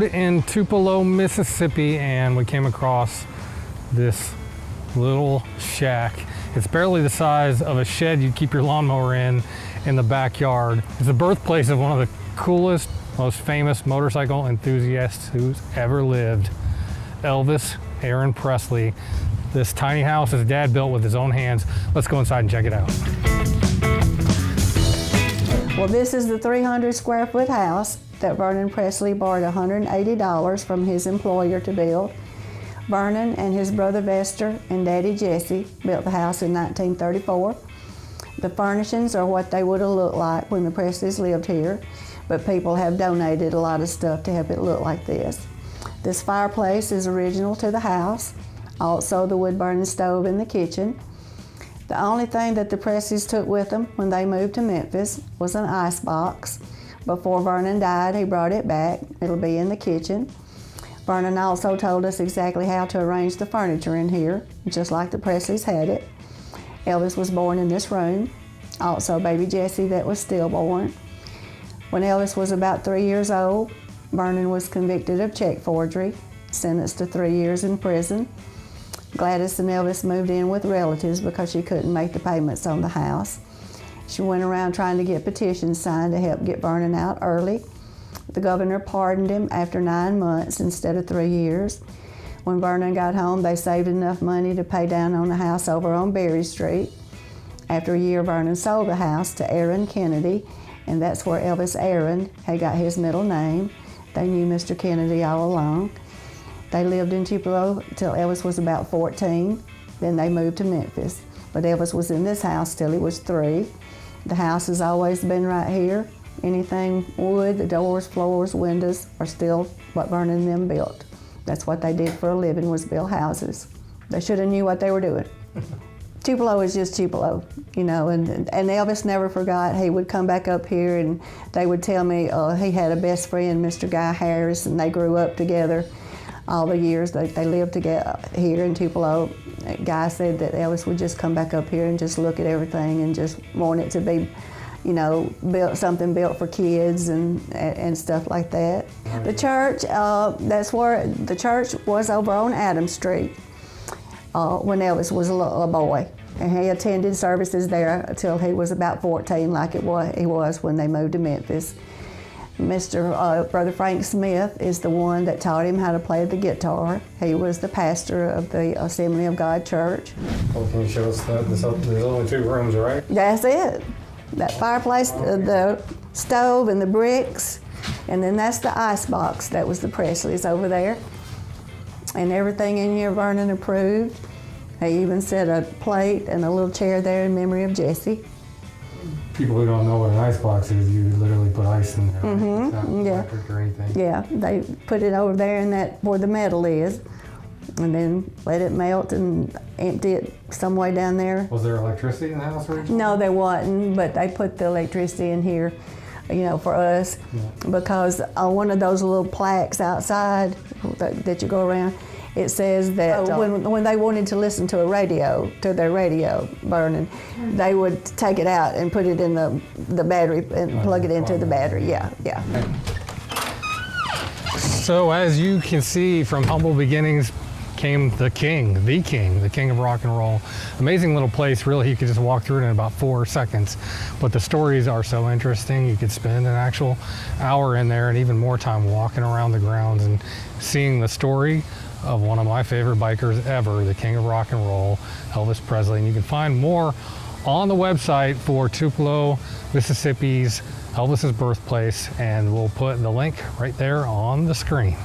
road in Tupelo, Mississippi, and we came across this little shack. It's barely the size of a shed you'd keep your lawnmower in the backyard. It's the birthplace of one of the coolest, most famous motorcycle enthusiasts who's ever lived, Elvis Aaron Presley. This tiny house his dad built with his own hands. Let's go inside and check it out. Well, this is the 300 square foot house that Vernon Presley borrowed $180 from his employer to build. Vernon and his brother Vester and Daddy Jesse built the house in 1934. The furnishings are what they would have looked like when the Presleys lived here, but people have donated a lot of stuff to help it look like this. This fireplace is original to the house, also the wood-burning stove in the kitchen. The only thing that the Presleys took with them when they moved to Memphis was an ice box. Before Vernon died, he brought it back. It'll be in the kitchen. Vernon also told us exactly how to arrange the furniture in here, just like the Presleys had it. Elvis was born in this room, also baby Jesse that was stillborn. When Elvis was about 3 years old, Vernon was convicted of check forgery, sentenced to 3 years in prison. Gladys and Elvis moved in with relatives because she couldn't make the payments on the house. She went around trying to get petitions signed to help get Vernon out early. The governor pardoned him after 9 months instead of 3 years. When Vernon got home, they saved enough money to pay down on the house over on Berry Street. After a year, Vernon sold the house to Aaron Kennedy, and that's where Elvis Aaron had got his middle name. They knew Mr. Kennedy all along. They lived in Tupelo till Elvis was about 14. Then they moved to Memphis. But Elvis was in this house till he was 3. The house has always been right here. Anything wood, the doors, floors, windows are still what Vernon and them built. That's what they did for a living, was build houses. They should have knew what they were doing. Tupelo is just Tupelo, you know, and Elvis never forgot. He would come back up here and they would tell me he had a best friend, Mr. Guy Harris, and they grew up together all the years that they lived together here in Tupelo. Guy said that Elvis would just come back up here and just look at everything and just want it to be, you know, something built for kids and stuff like that. The church, that's where the church was, over on Adams Street when Elvis was a boy. And he attended services there until he was about 14, like he was when they moved to Memphis. Brother Frank Smith is the one that taught him how to play the guitar. He was the pastor of the Assembly of God Church. Well, can you show us that? There's only 2 rooms, right? That's it. That fireplace, the stove and the bricks, and then that's the ice box. That was the Presleys over there. And everything in here Vernon approved. He even set a plate and a little chair there in memory of Jesse. People who don't know what an ice box is, you literally put ice in there. Mm-hmm. It's not electric or anything. Yeah, they put it over there in that where the metal is, and then let it melt and empty it some way down there. Was there electricity in the house originally? No, there wasn't, but they put the electricity in here, you know, for us, because on one of those little plaques outside that you go around, it says that when they wanted to listen to their radio burning, they would take it out and put it in the battery and plug it into the battery. Yeah. So as you can see, from humble beginnings came the king of rock and roll. Amazing little place, really. You could just walk through it in about 4 seconds, but the stories are so interesting. You could spend an actual hour in there and even more time walking around the grounds and seeing the story of one of my favorite bikers ever, the king of rock and roll, Elvis Presley. And you can find more on the website for Tupelo, Mississippi's Elvis's birthplace, and we'll put the link right there on the screen.